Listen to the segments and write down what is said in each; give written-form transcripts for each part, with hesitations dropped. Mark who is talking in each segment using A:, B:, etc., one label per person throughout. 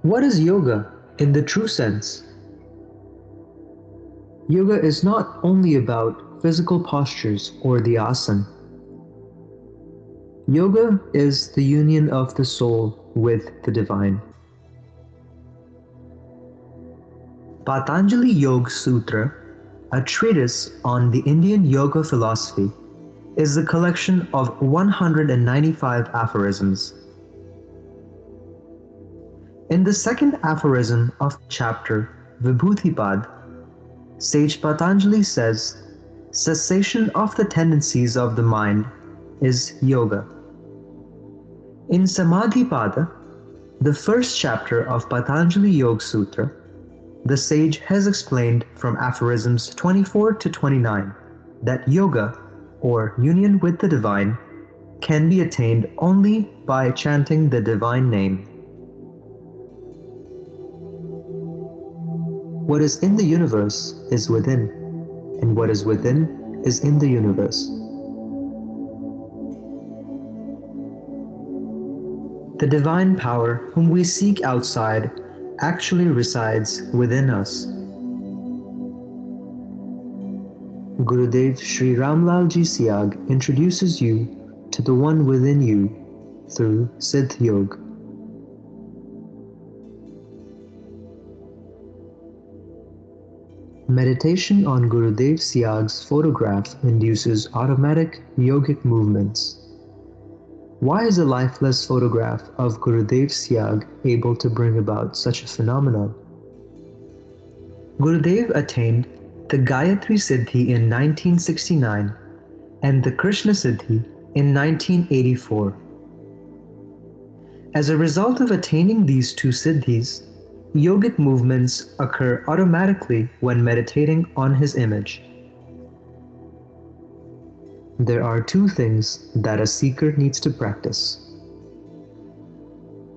A: What is yoga in the true sense? Yoga is not only about physical postures or the asana. Yoga is the union of the soul with the divine. Patanjali Yoga Sutra, a treatise on the Indian yoga philosophy, is a collection of 195 aphorisms. In the second aphorism of chapter Vibhutipad, sage Patanjali says, cessation of the tendencies of the mind is yoga. In Samadhipada, the first chapter of Patanjali Yoga Sutra, the sage has explained from aphorisms 24 to 29 that yoga, or union with the divine, can be attained only by chanting the divine name. What is in the universe is within, and what is within is in the universe. The divine power whom we seek outside actually resides within us. Gurudev Sri Ramlal Ji Siyag introduces you to the one within you through Siddha Yoga. Meditation on Gurudev Siyag's photograph induces automatic yogic movements. Why is a lifeless photograph of Gurudev Siyag able to bring about such a phenomenon? Gurudev attained the Gayatri Siddhi in 1969 and the Krishna Siddhi in 1984. As a result of attaining these two siddhis, yogic movements occur automatically when meditating on his image. There are two things that a seeker needs to practice: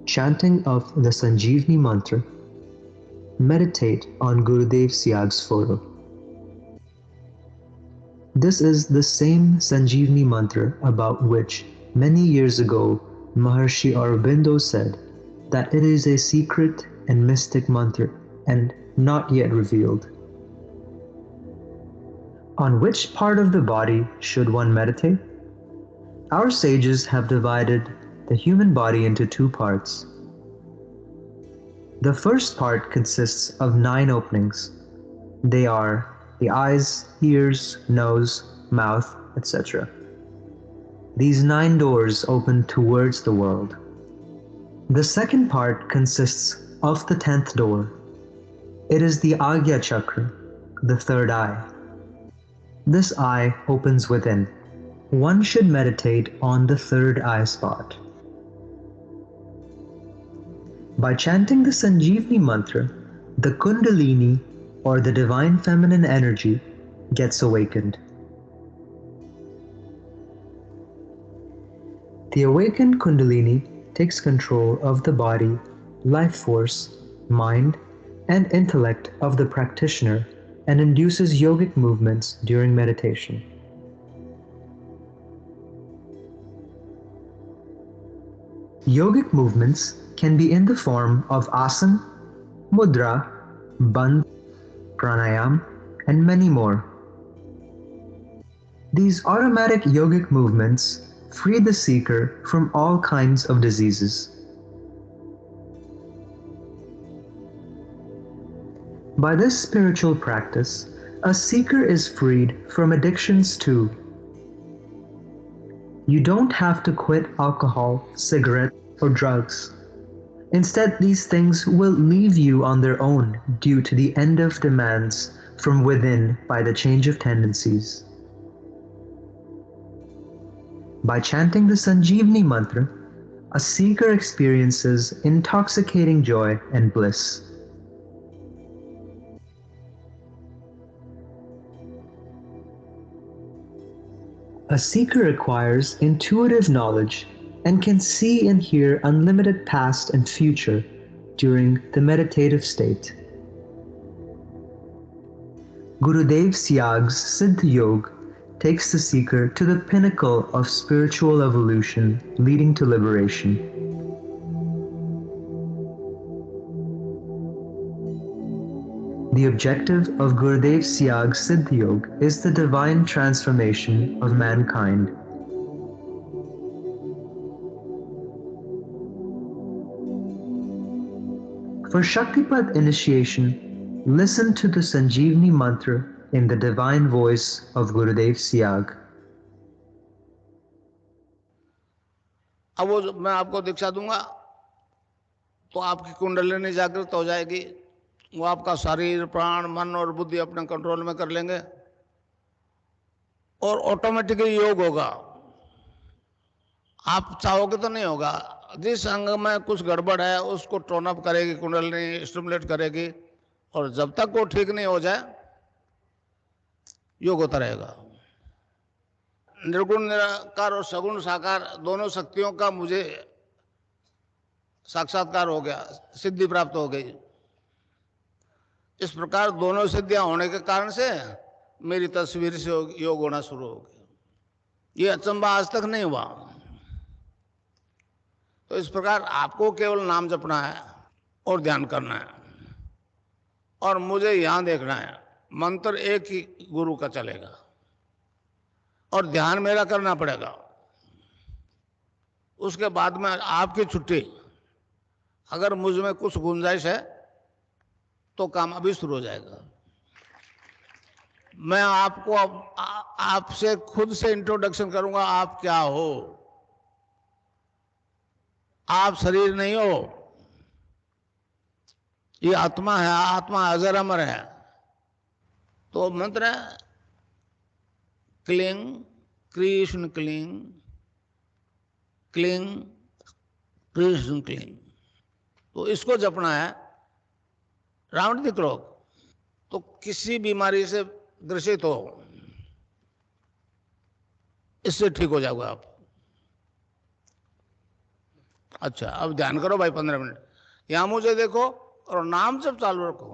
A: chanting of the Sanjeevani mantra, meditate on Gurudev Siyag's photo. This is the same Sanjeevani mantra about which many years ago Maharshi Aurobindo said that it is a secret and mystic mantra and not yet revealed. On which part of the body should one meditate? Our sages have divided the human body into two parts. The first part consists of 9 openings. They are the eyes, ears, nose, mouth, etc. These 9 doors open towards the world. The second part consists of the 10th door. It is the Agya Chakra, the third eye. This eye opens within. One should meditate on the third eye spot. By chanting the Sanjeevani mantra, the Kundalini, or the divine feminine energy, gets awakened. The awakened Kundalini takes control of the body, life force, mind, and intellect of the practitioner and induces yogic movements during meditation. Yogic movements can be in the form of asana, mudra, bandh, pranayam, and many more. These automatic yogic movements free the seeker from all kinds of diseases. By this spiritual practice, a seeker is freed from addictions too. You don't have to quit alcohol, cigarettes, or drugs. Instead, these things will leave you on their own due to the end of demands from within by the change of tendencies. By chanting the Sanjeevani mantra, a seeker experiences intoxicating joy and bliss. A seeker acquires intuitive knowledge and can see and hear unlimited past and future during the meditative state. Gurudev Siyag's Siddha Yoga takes the seeker to the pinnacle of spiritual evolution leading to liberation. The objective of Gurudev Siyag's Siddha Yoga is the divine transformation of mankind. For Shaktipat initiation, listen to the Sanjeevani mantra in the divine voice of Gurudev Siyag.
B: अब वो मैं आपको दीक्षा दूंगा तो आपकी कुंडलिनी जागृत हो जाएगी, वो आपका शरीर, प्राण, मन और बुद्धि अपने कंट्रोल में कर लेंगे और ऑटोमेटिकली योग होगा। आप चाहोगे तो नहीं होगा। जिस अंग में कुछ गड़बड़ है उसको टोन अप करेगी कुंडलिनी, स्टिमुलेट करेगी, और जब तक वो ठीक नहीं हो जाए योग होता रहेगा। निर्गुण निराकार और सगुण साकार दोनों शक्तियों का मुझे साक्षात्कार हो गया, सिद्धि प्राप्त हो गई। इस प्रकार दोनों सिद्धियां होने के कारण से मेरी तस्वीर से योग होना शुरू हो गया। ये अचंबा आज तक नहीं हुआ। तो इस प्रकार आपको केवल नाम जपना है और ध्यान करना है, और मुझे यहां देखना है। मंत्र एक ही गुरु का चलेगा और ध्यान मेरा करना पड़ेगा। उसके बाद में आपकी छुट्टी। अगर मुझ में कुछ गुंजाइश है तो काम अभी शुरू हो जाएगा। मैं आपको आपसे खुद से इंट्रोडक्शन करूंगा। आप क्या हो? आप शरीर नहीं हो, ये आत्मा है। आत्मा अजर अमर है। तो मंत्र है cling Krishna cling, cling Krishna cling. तो इसको जपना है राउंड द क्लॉक। तो किसी बीमारी से ग्रसित हो, इससे ठीक हो जाओगे आप। अच्छा, अब ध्यान करो भाई 15 मिनट। यहां मुझे देखो और नाम जब चालू रखो।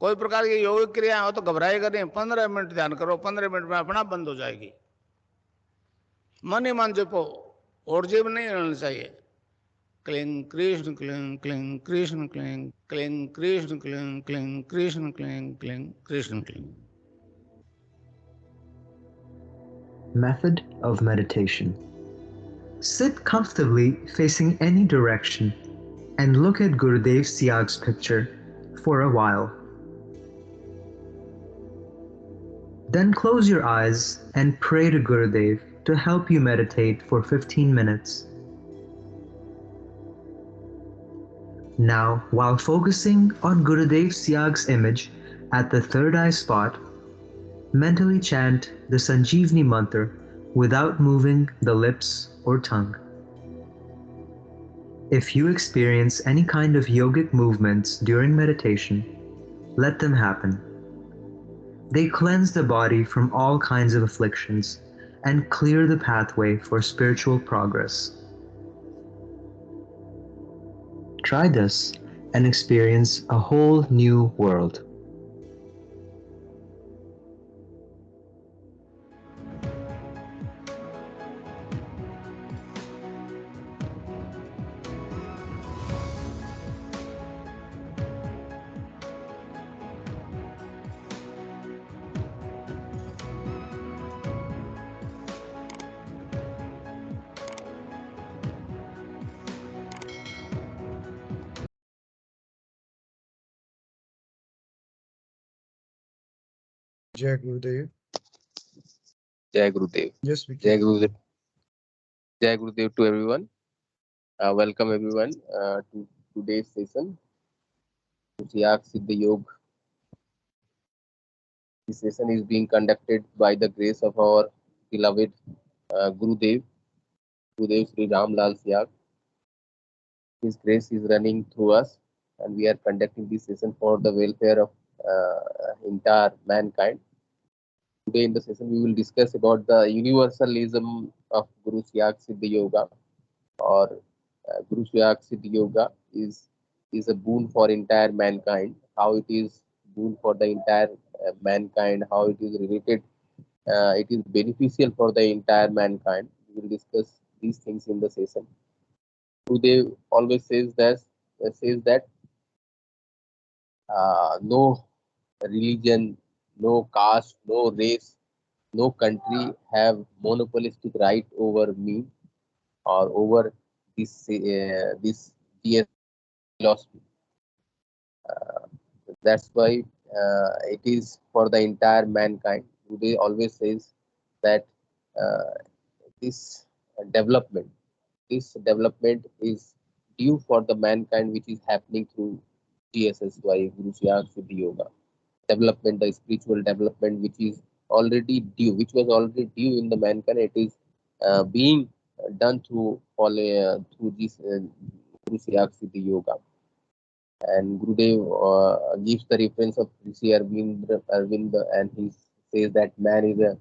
B: कोई प्रकार की योगिक क्रिया हो तो घबराएगा नहीं। 15 मिनट ध्यान करो, 15 मिनट में अपना बंद हो जाएगी। मन ही मन जपो और जीव नहीं रहना चाहिए। Cling Krishna cling, cling Krishna cling, cling Krishna cling, cling Krishna cling, cling Krishna cling.
A: Method of meditation. Sit comfortably facing any direction and look at Gurudev Siyag's picture for a while. Then close your eyes and pray to Gurudev to help you meditate for 15 minutes. Now, while focusing on Gurudev Siyag's image at the third eye spot, mentally chant the Sanjeevani mantra without moving the lips or tongue. If you experience any kind of yogic movements during meditation, let them happen. They cleanse the body from all kinds of afflictions and clear the pathway for spiritual progress. Try this and experience a whole new world.
C: Jai Gurudev.
D: Jai Gurudev.
C: Yes, we
D: Jai
C: can.
D: Gurudev. Jai Gurudev to everyone. Welcome everyone to today's session. Siyag Siddha Yoga. This session is being conducted by the grace of our beloved Gurudev, Gurudev Sri Ram Lal Siyag. His grace is running through us, and we are conducting this session for the welfare of entire mankind. Today in the session we will discuss about the universalism of Guru Siyag Siddha Yoga, or Guru Siyag Siddha Yoga is a boon for entire mankind. How it is boon for the entire mankind, how it is related, it is beneficial for the entire mankind. We will discuss these things in the session. Gurudev always says that no religion, no caste, no race, no country have monopolistic right over me or over this GSSY philosophy. Uh, that's why it is for the entire mankind. Today always says that uh, this development, this development is due for the mankind, which is happening through GSSY, Guru Siyag Siddhi Yoga. Development, the spiritual development, which is already due, which was already due in the mankind, it is being done through through this Guru Siyag Siddhi Yoga. And Gurudev gives the reference of Rishi Arvind, and he says that man is a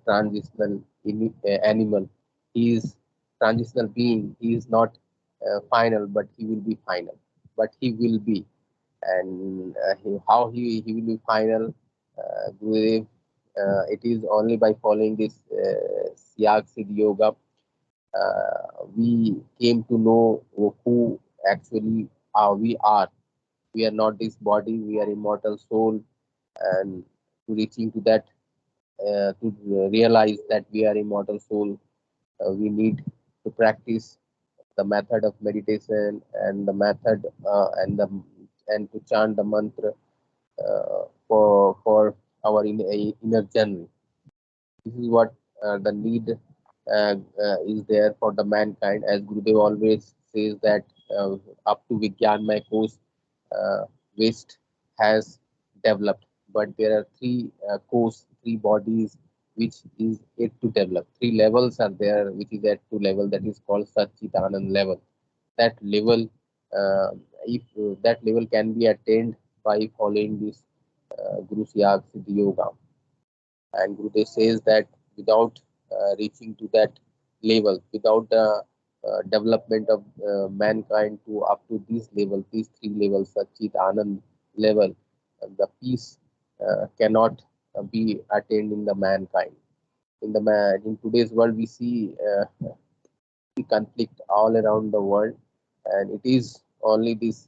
D: transitional animal. He is transitional being. He is not final, but he will be final. But he will be, and how he will be final. Gurudev, it is only by following this Siyag Siddhi Yoga we came to know who actually we are. We are not this body, we are immortal soul, and to reaching to that, to realize that we are immortal soul, we need to practice the method of meditation and the method and to chant the mantra for our inner journey. This is what the need is there for the mankind, as Gurudev always says that up to Vigyan my course West has developed, but there are three bodies which is yet to develop. Three levels are there, which is at two level, that is called Satchitanand level. That level, uh, if that level can be attained by following this Guru Siyag Siddhi Yoga, and Gurudev says that without reaching to that level, without the development of mankind to up to this level, these three levels, Sachit Anand level, the peace cannot be attained in the mankind. In today's world, we see conflict all around the world, and it is only this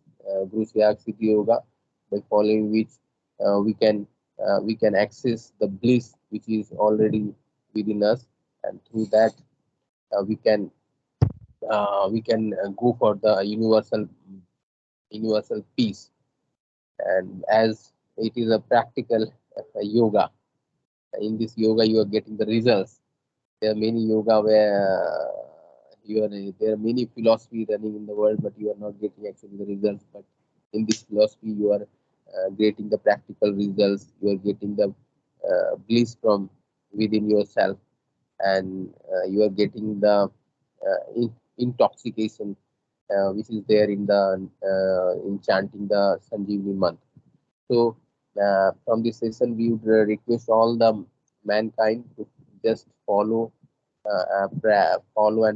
D: Guru Siyag Siddhi Yoga, by following which we can access the bliss which is already within us, and through that we can go for the universal peace. And as it is a practical yoga, in this yoga you are getting the results. There are many yoga where there are many philosophy running in the world, but you are not getting actually the results. But in this philosophy, you are getting the practical results. You are getting the bliss from within yourself, and you are getting the intoxication which is there in chanting the Sanjeevani mantra. So, from this session, we would request all the mankind to just follow and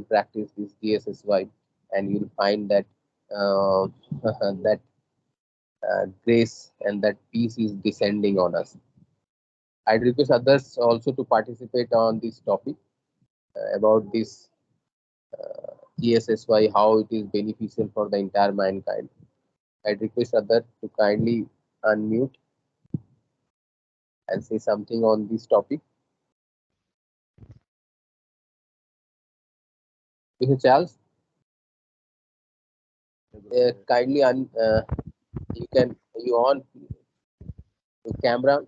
D: practice this GSSY, and you'll find that that grace and that peace is descending on us. I'd request others also to participate on this topic about this GSSY, how it is beneficial for the entire mankind. I'd request others to kindly unmute and say something on this topic. Mr. Charles, kindly you on your camera.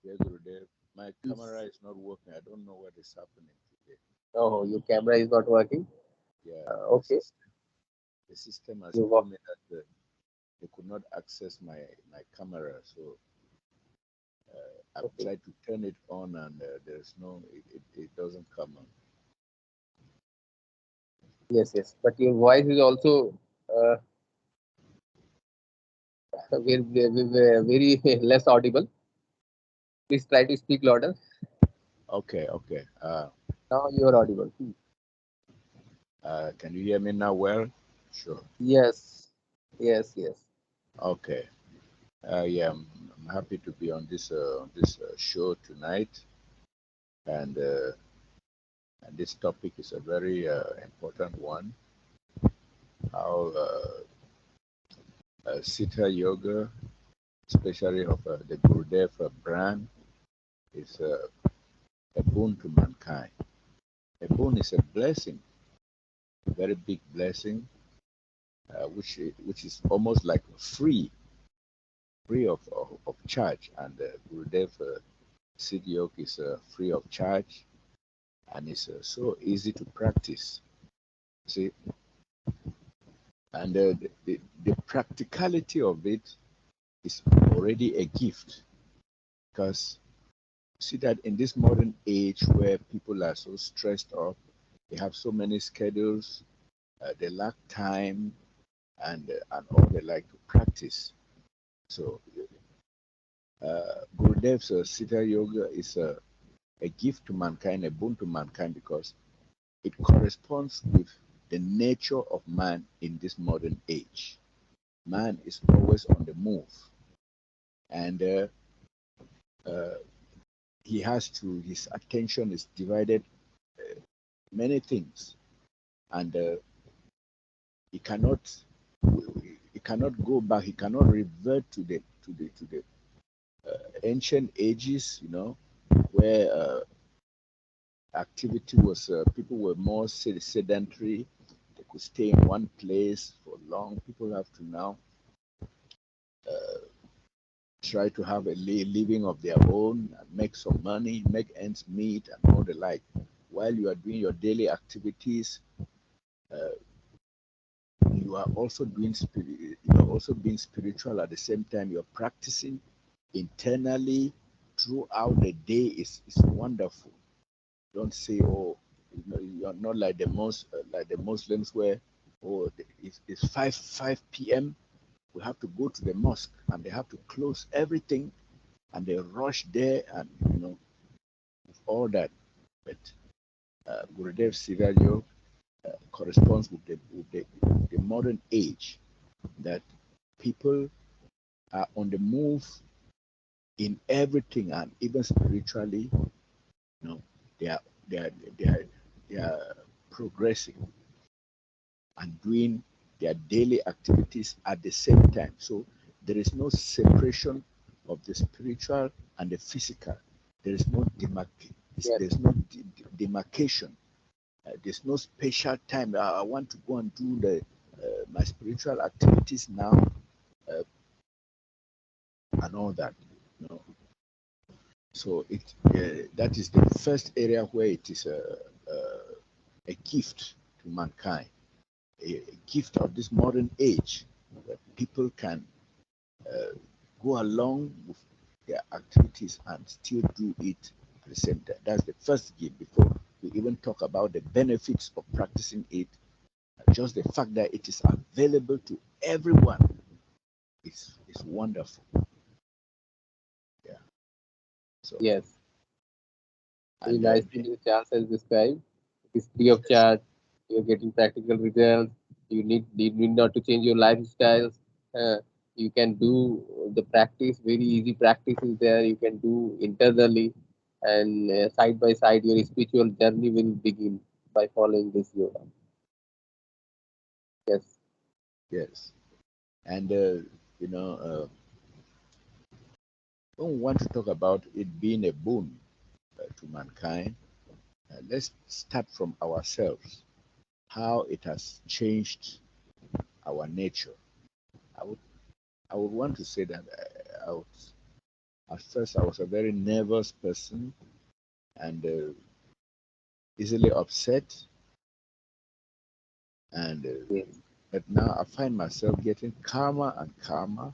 C: Yeah, Gurudev. My camera is not working. I don't know what is happening today.
D: Oh, your camera is not working.
C: Yeah,
D: Okay.
C: The system has
D: You
C: told me that they could not access my camera. So I've
D: Okay.
C: tried to turn it on, and there's no, it doesn't come on.
D: Yes, yes. But your voice is also uh, very less audible. Please try to speak louder.
C: Okay, okay.
D: Now you are audible.
C: Can you hear me now? Well, sure.
D: Yes, yes, yes.
C: Okay. Yeah, I'm happy to be on this show tonight, and this topic is a very important one. How Siddha Yoga, especially of the Gurudev brand, is a boon to mankind. A boon is a blessing, a very big blessing, which is almost like free of charge. And Gurudev Siddha Yoga is free of charge, and it's so easy to practice. See, and the practicality of it is already a gift, because see that in this modern age where people are so stressed up, they have so many schedules, they lack time, and all they like to practice. So Gurudev's Siddha Yoga is a gift to mankind, a boon to mankind, because it corresponds with the nature of man in this modern age. Man is always on the move, and his attention is divided many things, and he cannot go back. He cannot revert to the ancient ages, where activity was people were more sedentary. They could stay in one place for long. People have to now try to have a living of their own and make some money, make ends meet, and all the like. While you are doing your daily activities, you are also being spiritual at the same time. You're practicing internally throughout the day. Is wonderful. Don't say, oh, you're not like the Muslims where, oh, it's 5 p.m. We have to go to the mosque and they have to close everything and they rush there, and all that. But Gurudev Siddha Yoga corresponds with the modern age, that people are on the move in everything, and even spiritually, they are progressing and doing their daily activities at the same time. So there is no separation of the spiritual and the physical. There is no demarcation. There's no special time. I want to go and do my spiritual activities now, and all that. So that is the first area where it is a gift to mankind, a gift of this modern age, that people can go along with their activities and still do it at the same time. That's the first gift before we even talk about the benefits of practicing it. Just the fact that it is available to everyone is wonderful. Yeah. So
D: yes. Very nicely Charles has described. It is free of charge. You're getting practical results. You need not to change your lifestyles. You can do the practice. Very easy practice is there. You can do internally, and side by side, your spiritual journey will begin by following this yoga. Yes.
C: Yes. And when we want to talk about it being a boon to mankind, let's start from ourselves, how it has changed our nature. I would want to say that at first I was a very nervous person and easily upset, and but now I find myself getting calmer and calmer,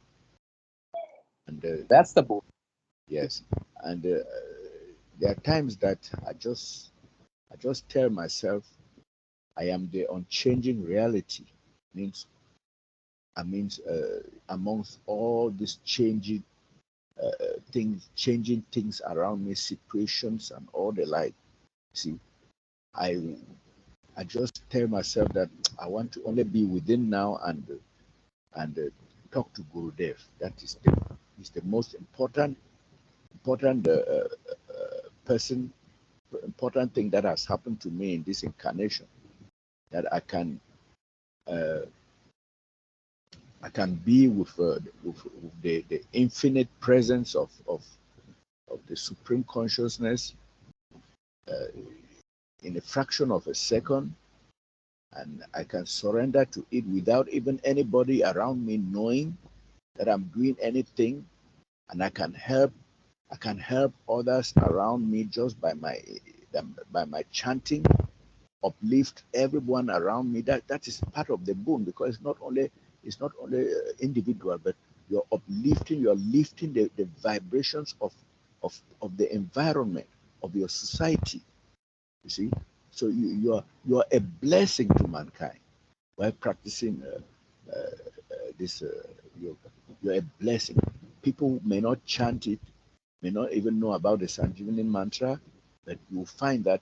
C: and
D: that's the boon.
C: yes, and there are times that I just tell myself I am the unchanging reality. Means amongst all these changing changing things around me, situations and all the like. See, I just tell myself that I want to only be within now and talk to Gurudev. That is the most important person, important thing that has happened to me in this incarnation. That I can I can be with the infinite presence of the supreme consciousness in a fraction of a second, and I can surrender to it without even anybody around me knowing that I'm doing anything, and I can help others around me just by my chanting, uplift everyone around me. That is part of the boon, because it's not only individual, but you're uplifting, you're lifting the vibrations of the environment, of your society. You see, so you're a blessing to mankind while practicing this yoga. You're a blessing. People may not chant it, may not even know about the Sanjivani mantra, but you'll find that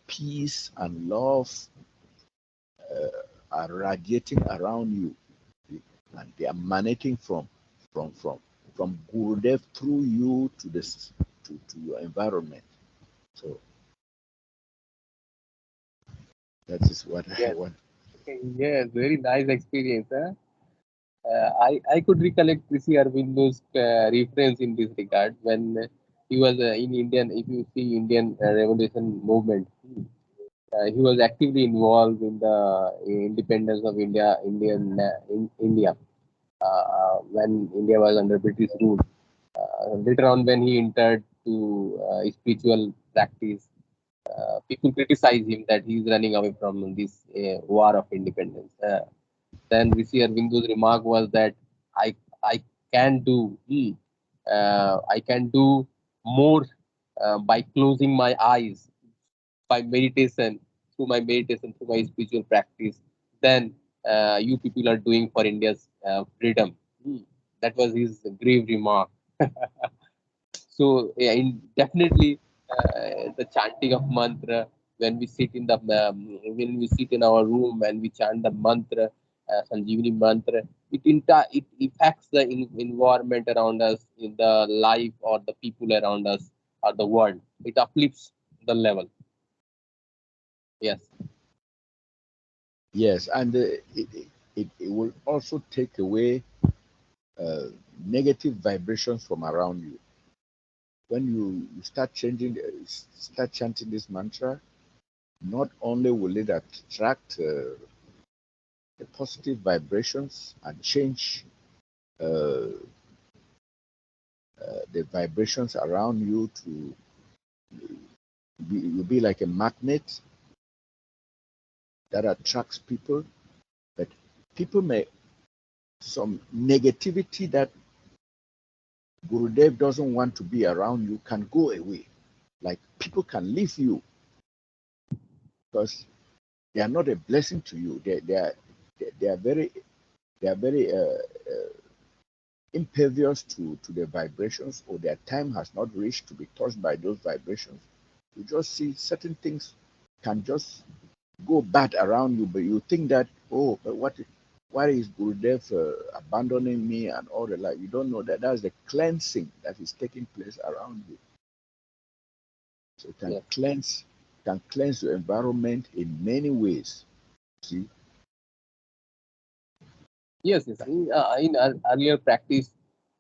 C: peace and love are radiating around you, and they are emanating from Gurudev through you to this to your environment. So that is what I
D: Yes,
C: want.
D: yes, very nice experience. Huh? I could recollect Rishi Arbindo's reference in this regard when he was in Indian. If you see Indian revolution movement, he was actively involved in the independence of India when India was under British rule. Later on, when he entered to spiritual practice, people criticize him that he is running away from this war of independence. Then Rishi Arbindo's remark was that I I can do I can do more by closing my eyes, by meditation, through my spiritual practice, than you people are doing for India's freedom. That was his grave remark. So yeah, definitely the chanting of mantra, when we sit in the when we sit in our room and we chant the mantra, Sanjeevani mantra, it affects the environment around us, in the life or the people around us or the world. It uplifts the level. Yes.
C: Yes, and it will also take away negative vibrations from around you. When you start start chanting this mantra, not only will it attract the positive vibrations and change the vibrations around you to you'll be like a magnet that attracts people, but people may some negativity that Gurudev doesn't want to be around you can go away. Like people can leave you because they are not a blessing to you. They are very impervious to the vibrations, or their time has not reached to be touched by those vibrations. You just see certain things can just go bad around you, but you think that, oh, but why is Gurudev abandoning me and all the like? You don't know that that's the cleansing that is taking place around you. So it
D: Yes.
C: Can cleanse your environment in many ways. See?
D: Yes, yes. In earlier practice,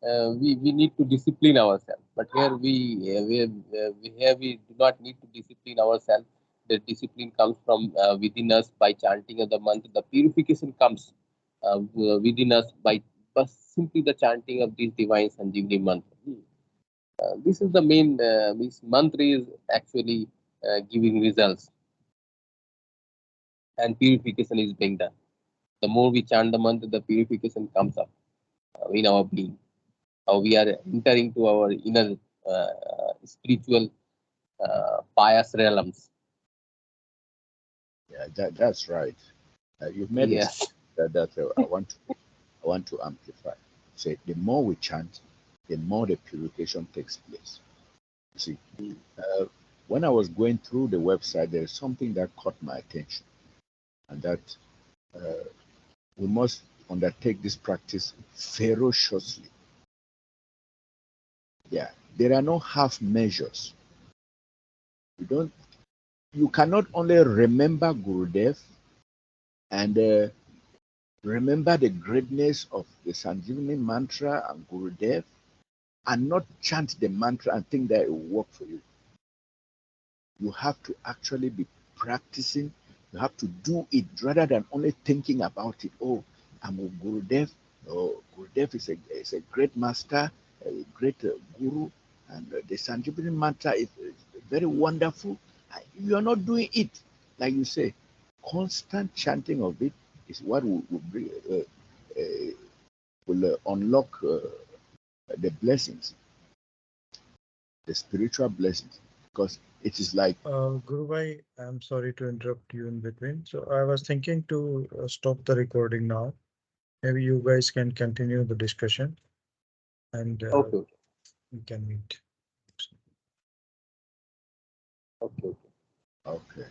D: we need to discipline ourselves, but here we do not need to discipline ourselves. The discipline comes from within us by chanting of the mantra. The purification comes within us by simply the chanting of this divine Sanjeevani mantra. This is the main. This mantra is actually giving results, and purification is being done. The more we chant the mantra, the purification comes up in our being. We are entering to our inner spiritual pious realms.
C: Yeah, that's right. You've made a
D: Yes.
C: statement that I want to amplify. Say the more we chant, the more the purification takes place. You see, uh, when I was going through the website, there is something that caught my attention, and that uh, we must undertake this practice ferociously. Yeah, there are no half measures. You don't. You cannot only remember Gurudev and remember the greatness of the Sanjivani mantra and Gurudev, and not chant the mantra and think that it will work for you. You have to actually be practicing. You have to do it rather than only thinking about it. Oh, I'm a Gurudev. Oh, Gurudev is a great master, a great guru, and the Sanjivani mantra is very wonderful. You are not doing it, like you say. Constant chanting of it is what will unlock the blessings, the spiritual blessings, because it is like.
E: Guru Bhai, I'm sorry to interrupt you in between. So I was thinking to stop the recording now. Maybe you guys can continue the discussion and
D: Okay.
E: we can meet.
D: Okay.
C: Okay.